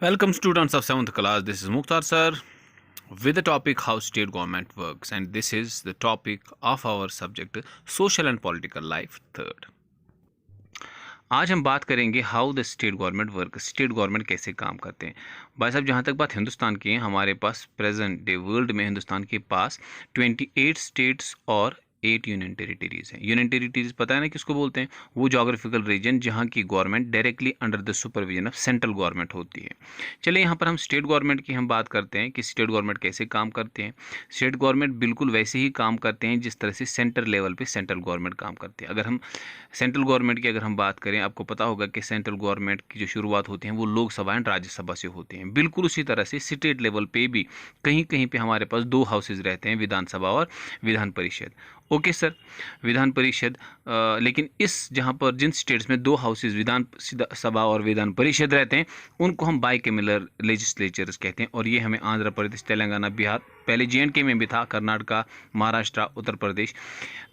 Welcome students of 7th class. This is Mukhtar sir with the topic how state government works, and this is the topic of our subject social and political life third. आज हम बात करेंगे how the state government work, state government कैसे काम करते हैं। भाई साहब, जहाँ तक बात हिंदुस्तान की है, हमारे पास प्रेजेंट डे वर्ल्ड में हिंदुस्तान के पास 28 स्टेट्स और 8 यूनियन टेरिटरीज हैं। यूनियन टेरिटरीज पता है ना किसको बोलते हैं? वो जोग्राफिकल रीजन जहाँ की government directly under the supervision of central government होती है। चलिए यहाँ पर हम स्टेट गवर्नमेंट की हम बात करते हैं कि स्टेट गवर्नमेंट कैसे काम करते हैं। स्टेट गवर्नमेंट बिल्कुल वैसे ही काम करते हैं जिस तरह से सेंट्रल लेवल पे सेंट्रल गवर्नमेंट काम करते हैं। अगर हम सेंट्रल गवर्नमेंट की अगर हम बात करें, आपको पता होगा कि सेंट्रल गवर्नमेंट की जो शुरुआत होती है वो लोकसभा एंड राज्यसभा से होती हैं। बिल्कुल उसी तरह से स्टेट लेवल पे भी कहीं कहीं पे हमारे पास दो हाउसेज रहते हैं, विधानसभा और विधान परिषद। ओके सर, विधान परिषद, लेकिन इस जहाँ पर जिन स्टेट्स में दो हाउसेज विधान सभा और विधान परिषद रहते हैं उनको हम बाइकैमरल लेजिस्लेचर्स कहते हैं। और ये हमें आंध्र प्रदेश, तेलंगाना, बिहार, पहले JNK में भी था, कर्नाटका, महाराष्ट्र, उत्तर प्रदेश,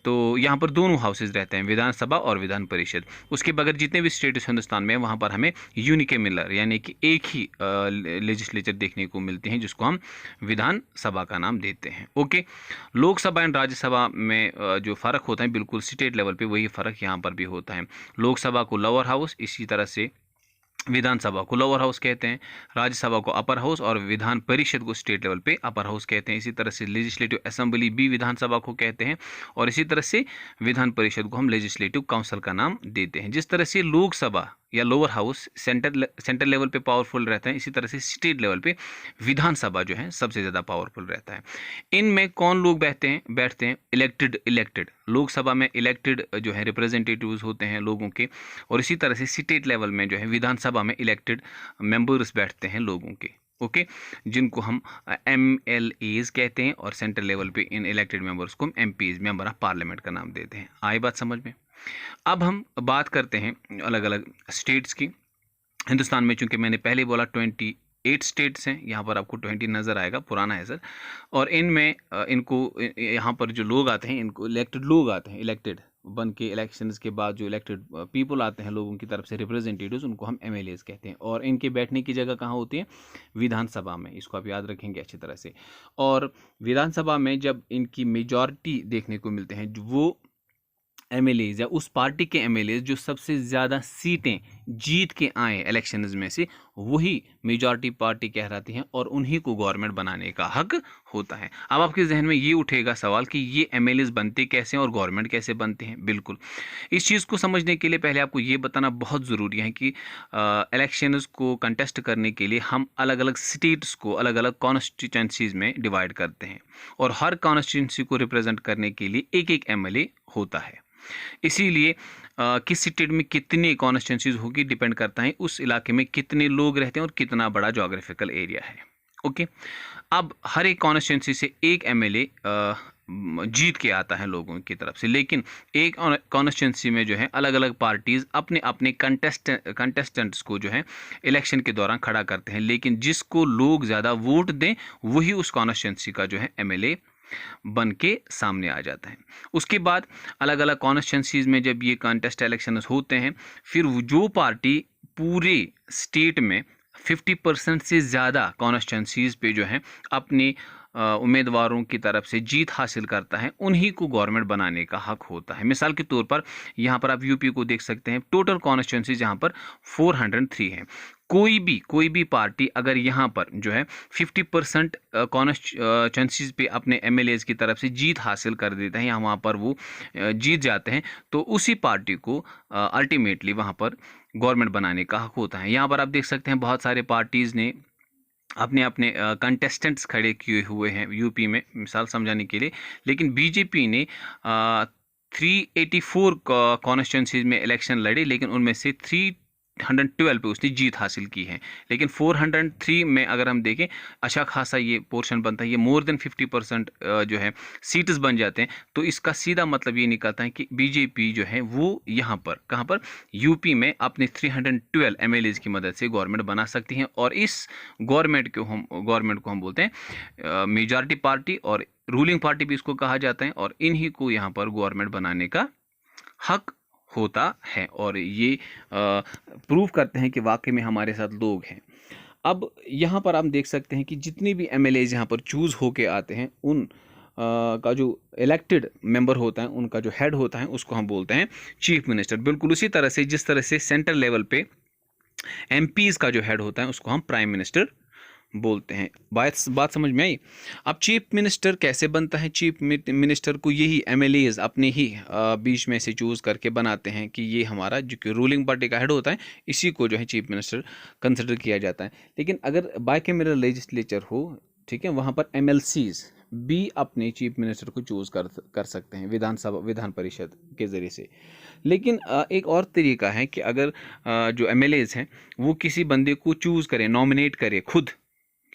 तो यहाँ पर दोनों हाउसेज रहते हैं, विधानसभा और विधान परिषद। उसके बगैर जितने भी स्टेट्स हिंदुस्तान में वहाँ पर हमें यूनिकैमरल यानी कि एक ही लेजिस्लेचर देखने को मिलते हैं जिसको हम विधानसभा का नाम देते हैं। ओके, लोकसभा एंड राज्यसभा में जो फ़र्क होता है बिल्कुल स्टेट लेवल पे वही फ़र्क यहाँ पर भी होता है। लोकसभा को लोअर हाउस, इसी तरह से विधानसभा को लोअर हाउस कहते हैं, राज्यसभा को अपर हाउस और विधान परिषद को स्टेट लेवल पे अपर हाउस कहते हैं। इसी तरह से लेजिस्लेटिव असेंबली भी विधानसभा को कहते हैं और इसी तरह से विधान परिषद को हम लेजिस्लेटिव काउंसिल का नाम देते हैं। जिस तरह से लोकसभा या लोअर हाउस सेंट्रल लेवल पे पावरफुल रहता है, इसी तरह से स्टेट लेवल पे विधानसभा जो है सबसे ज़्यादा पावरफुल रहता है। इनमें कौन लोग बैठते हैं? इलेक्टेड लोकसभा में इलेक्टेड जो है रिप्रेजेंटेटिव्स होते हैं लोगों के, और इसी तरह से स्टेट लेवल में जो है विधानसभा में इलेक्टेड मेंबर्स बैठते हैं लोगों के। ओके, जिनको हम MLAs कहते हैं और सेंट्रल लेवल पे इन इलेक्टेड मेंबर्स को हम MPs, मेंबर ऑफ पार्लियामेंट का नाम देते हैं। आई बात समझ में? अब हम बात करते हैं अलग अलग स्टेट्स की। हिंदुस्तान में चूंकि मैंने पहले बोला 28 स्टेट्स हैं, यहाँ पर आपको 20 नज़र आएगा, पुराना है सर। और इनमें इनको यहाँ पर जो लोग आते हैं इनको इलेक्टेड लोग आते हैं, इलेक्टेड बन के इलेक्शंस के बाद जो इलेक्टेड पीपल आते हैं लोगों की तरफ से रिप्रेजेंटेटिव्स, उनको हम MLAs कहते हैं। और इनके बैठने की जगह कहाँ होती है? विधानसभा में। इसको आप याद रखेंगे अच्छी तरह से। और विधानसभा में जब इनकी मेजॉरिटी देखने को मिलते हैं, वो MLAs या उस पार्टी के MLAs जो सबसे ज़्यादा सीटें जीत के आए इलेक्शंस में से, वही मेजॉरिटी पार्टी कहलाती हैं और उन्हीं को गवर्नमेंट बनाने का हक होता है। अब आपके जहन में ये उठेगा सवाल कि ये MLAs बनते कैसे हैं और गवर्नमेंट कैसे बनते हैं। बिल्कुल, इस चीज़ को समझने के लिए पहले आपको ये बताना बहुत ज़रूरी है कि इलेक्शंस को कंटेस्ट करने के लिए हम अलग अलग स्टेट्स को अलग अलग कॉन्स्टिट्यूंसीज में डिवाइड करते हैं और हर कॉन्स्टिट्यूंसी को रिप्रेजेंट करने के लिए एक एक MLA होता है। इसीलिए किस स्टेट में कितनी कॉन्स्टिट्यूंसीज होगी डिपेंड करता है उस इलाके में कितने लोग रहते हैं और कितना बड़ा जोग्राफिकल एरिया है। ओके, अब हर एक कॉन्स्टिट्यूंसी से एक MLA जीत के आता है लोगों की तरफ से, लेकिन एक कॉन्स्टिट्यूंसी में जो है अलग अलग पार्टीज अपने अपने कंटेस्टेंट्स को जो है इलेक्शन के दौरान खड़ा करते हैं, लेकिन जिसको लोग ज़्यादा वोट दें वही उस कॉन्स्टिट्यूंसी का जो है MLA बन के सामने आ जाता है। उसके बाद अलग अलग कॉन्स्टिट्यूंसीज में जब ये कॉन्टेस्ट इलेक्शन होते हैं, फिर जो पार्टी पूरे स्टेट में 50% से ज़्यादा कॉन्स्टिट्यूंसीज पे जो है अपने उम्मीदवारों की तरफ से जीत हासिल करता है, उन्हीं को गवर्नमेंट बनाने का हक होता है। मिसाल के तौर पर यहाँ पर आप यूपी को देख सकते हैं, टोटल कॉन्स्टिट्यूंसीज यहाँ पर 403 हैं। कोई भी पार्टी अगर यहाँ पर जो है 50% कॉन्स्टिट्यूंसीज पे अपने MLAs की तरफ से जीत हासिल कर देते हैं या वहाँ पर वो जीत जाते हैं, तो उसी पार्टी को अल्टीमेटली वहाँ पर गवर्नमेंट बनाने का हक होता है। यहाँ पर आप देख सकते हैं बहुत सारे पार्टीज़ ने अपने अपने कंटेस्टेंट्स खड़े किए हुए हैं यूपी में, मिसाल समझाने के लिए। लेकिन BJP ने 384 कॉन्स्टिट्यूंसीज में इलेक्शन लड़े, लेकिन उनमें से 312 पे उसने जीत हासिल की है। लेकिन 403 में अगर हम देखें अच्छा खासा ये पोर्शन बनता है, ये मोर देन 50% जो है सीट्स बन जाते हैं। तो इसका सीधा मतलब ये निकलता है कि BJP जो है वो यहाँ पर कहाँ पर यूपी में अपने 312 MLAs की मदद से गवर्नमेंट बना सकती हैं। और इस गवर्नमेंट को हम बोलते हैं मेजॉरिटी पार्टी, और रूलिंग पार्टी भी इसको कहा जाता है, और इन्हीं को यहाँ पर गवर्नमेंट बनाने का हक होता है। और ये प्रूव करते हैं कि वाकई में हमारे साथ लोग हैं। अब यहाँ पर आप देख सकते हैं कि जितने भी एमएलएज यहाँ पर चूज़ होके आते हैं उन का जो इलेक्टेड मेंबर होता है, उनका जो हेड होता है, उसको हम बोलते हैं चीफ मिनिस्टर। बिल्कुल उसी तरह से जिस तरह से सेंट्रल लेवल पे एमपीज़ का जो हेड होता है उसको हम प्राइम मिनिस्टर बोलते हैं। बात समझ में आई। अब चीफ मिनिस्टर कैसे बनता है? चीफ मिनिस्टर को यही एमएलएज अपने ही बीच में से चूज़ करके बनाते हैं कि ये हमारा जो कि रूलिंग पार्टी का हेड होता है, इसी को जो है चीफ मिनिस्टर कंसिडर किया जाता है। लेकिन अगर बाइकैमरल लेजिस्लेचर हो, ठीक है, वहाँ पर एमएलसीज भी अपने चीफ मिनिस्टर को चूज़ कर सकते हैं विधान परिषद के ज़रिए से। लेकिन एक और तरीका है कि अगर जो एमएलएज हैं वो किसी बंदे को चूज़ करें, नॉमिनेट करें खुद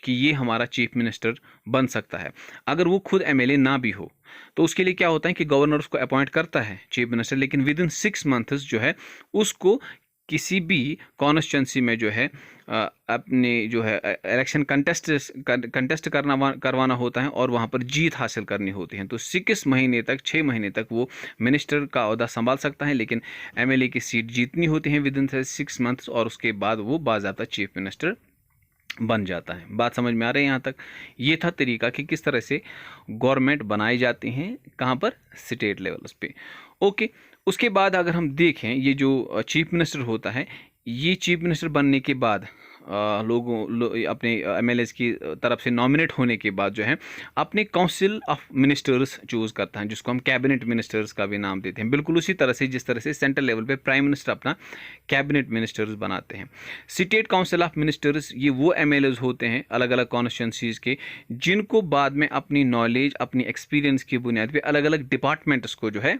कि ये हमारा चीफ मिनिस्टर बन सकता है। अगर वो खुद एमएलए ना भी हो तो उसके लिए क्या होता है कि गवर्नर उसको अपॉइंट करता है चीफ मिनिस्टर, लेकिन विद इन 6 मंथ्स जो है उसको किसी भी कॉन्स्टिट्यूंसी में जो है अपने जो है इलेक्शन कंटेस्ट करवाना होता है और वहाँ पर जीत हासिल करनी होती है। तो 6 महीने तक 6 महीने तक वो मिनिस्टर का ओहदा संभाल सकता है, लेकिन एमएलए की सीट जीतनी होती है विद इन 6 मंथ्स और उसके बाद वो बाज़ाब्ता चीफ मिनिस्टर बन जाता है। बात समझ में आ रही है यहाँ तक? ये था तरीका कि किस तरह से गवर्नमेंट बनाई जाती हैं, कहाँ पर? स्टेट लेवल्स पे। ओके, उसके बाद अगर हम देखें ये जो चीफ मिनिस्टर होता है, ये चीफ मिनिस्टर बनने के बाद अपने एमएलएज की तरफ से नॉमिनेट होने के बाद जो है अपने काउंसिल ऑफ मिनिस्टर्स चूज़ करता है, जिसको हम कैबिनेट मिनिस्टर्स का भी नाम देते हैं। बिल्कुल उसी तरह से जिस तरह से सेंट्रल लेवल पे प्राइम मिनिस्टर अपना कैबिनेट मिनिस्टर्स बनाते हैं। स्टेट काउंसिल ऑफ मिनिस्टर्स ये वो एमएलएज होते हैं अलग अलग कॉन्स्टिट्यूंसीज के, जिनको बाद में अपनी नॉलेज, अपनी एक्सपीरियंस की बुनियाद पर अलग अलग डिपार्टमेंट्स को जो है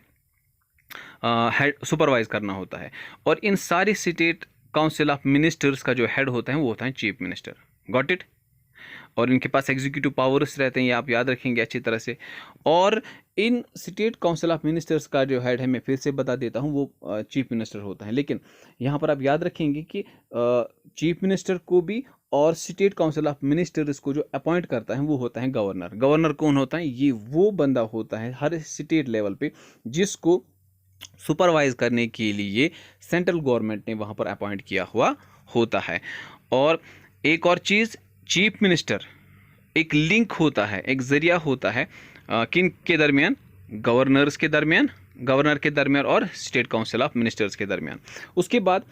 सुपरवाइज करना होता है। और इन सारे स्टेट काउंसिल ऑफ मिनिस्टर्स का जो हेड होता है वो होता है चीफ मिनिस्टर। Got it? और इनके पास एग्जीक्यूटिव पावर्स रहते हैं, ये आप याद रखेंगे अच्छी तरह से। और इन स्टेट काउंसिल ऑफ मिनिस्टर्स का जो हेड है, मैं फिर से बता देता हूँ, वो चीफ मिनिस्टर होता है। लेकिन यहाँ पर आप याद रखेंगे कि चीफ मिनिस्टर को भी और स्टेट काउंसिल ऑफ मिनिस्टर्स को जो अपॉइंट करता है वो होता है गवर्नर। गवर्नर कौन होता है? ये वो बंदा होता है हर स्टेट लेवल पे जिसको सुपरवाइज करने के लिए सेंट्रल गवर्नमेंट ने वहाँ पर अपॉइंट किया हुआ होता है। और एक और चीज़, चीफ मिनिस्टर एक लिंक होता है, एक ज़रिया होता है किन के दरमियान? गवर्नर के दरमियान और स्टेट काउंसिल ऑफ मिनिस्टर्स के दरमियान। उसके बाद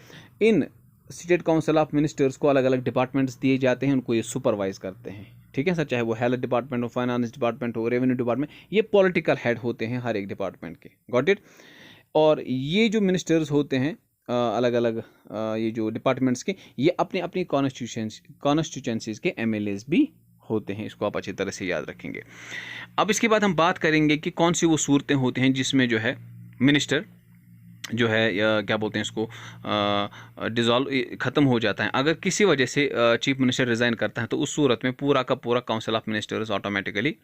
इन स्टेट काउंसिल ऑफ मिनिस्टर्स को अलग अलग डिपार्टमेंट्स दिए जाते हैं, उनको ये सुपरवाइज करते हैं। ठीक है सर, चाहे वो हेल्थ डिपार्टमेंट हो, फाइनेंस डिपार्टमेंट हो, रेवेन्यू डिपार्टमेंट, ये पॉलिटिकल हेड होते हैं हर एक डिपार्टमेंट के। Got it? और ये जो मिनिस्टर्स होते हैं अलग अलग ये जो डिपार्टमेंट्स के, ये अपने अपनी कॉन्स्टिट्यूंसीज के एमएलएज भी होते हैं। इसको आप अच्छी तरह से याद रखेंगे। अब इसके बाद हम बात करेंगे कि कौन सी वो सूरतें होती हैं जिसमें जो है मिनिस्टर जो है क्या बोलते हैं इसको डिज़ोल्व ख़त्म हो जाता है। अगर किसी वजह से चीफ मिनिस्टर रिज़ाइन करता है तो उस सूरत में पूरा का पूरा काउंसिल ऑफ मिनिस्टर्स ऑटोमेटिकली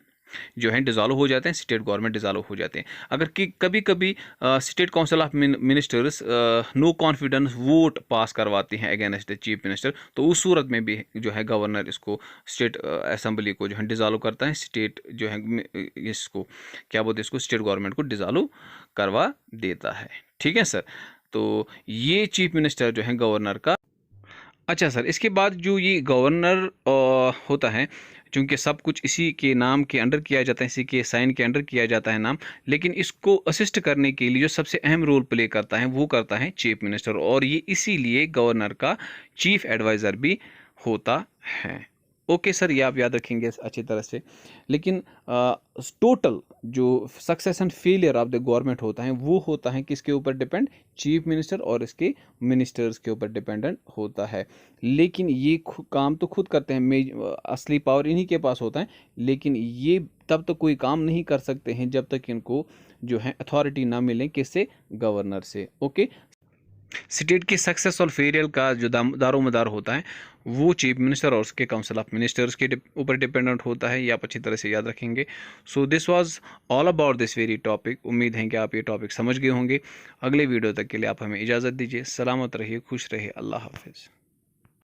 जो है डिज़ोल्व हो जाते हैं, स्टेट गवर्नमेंट डिज़ोल्व हो जाते हैं। अगर कि कभी कभी state council of ministers no confidence vote pass करवाती हैं अगेंस्ट द चीफ मिनिस्टर, तो उस सूरत में भी जो है गवर्नर इसको स्टेट असेंबली को जो है डिज़ोल्व करता है, स्टेट जो है इसको क्या बोलते हैं इसको स्टेट गवर्नमेंट को डिज़ोल्व करवा देता है। ठीक है सर, तो ये चीफ मिनिस्टर जो है गवर्नर का। अच्छा सर, इसके बाद जो ये गवर्नर होता है, चूँकि सब कुछ इसी के नाम के अंडर किया जाता है, इसी के साइन के अंडर किया जाता है नाम, लेकिन इसको असिस्ट करने के लिए जो सबसे अहम रोल प्ले करता है वो करता है चीफ मिनिस्टर, और ये इसीलिए गवर्नर का चीफ एडवाइज़र भी होता है। ओके सर, ये आप याद रखेंगे अच्छी तरह से। लेकिन टोटल जो success and failure of the government होता है वो होता है किसके ऊपर डिपेंड? चीफ मिनिस्टर और इसके मिनिस्टर्स के ऊपर डिपेंडेंट होता है। लेकिन ये काम तो खुद करते हैं, असली पावर इन्हीं के पास होता है, लेकिन ये तब तक कोई काम नहीं कर सकते हैं जब तक इनको जो है अथॉरिटी ना मिले किससे? गवर्नर से। ओके, स्टेट की सक्सेस और फेलियर का जो दारोमदार होता है वो चीफ मिनिस्टर और उसके काउंसिल ऑफ मिनिस्टर्स के ऊपर डिपेंडेंट होता है। ये आप अच्छी तरह से याद रखेंगे। So this was all about this very topic. उम्मीद है कि आप ये टॉपिक समझ गए होंगे। अगले वीडियो तक के लिए आप हमें इजाज़त दीजिए। सलामत रहिए, खुश रहिए, अल्लाह हाफिज़।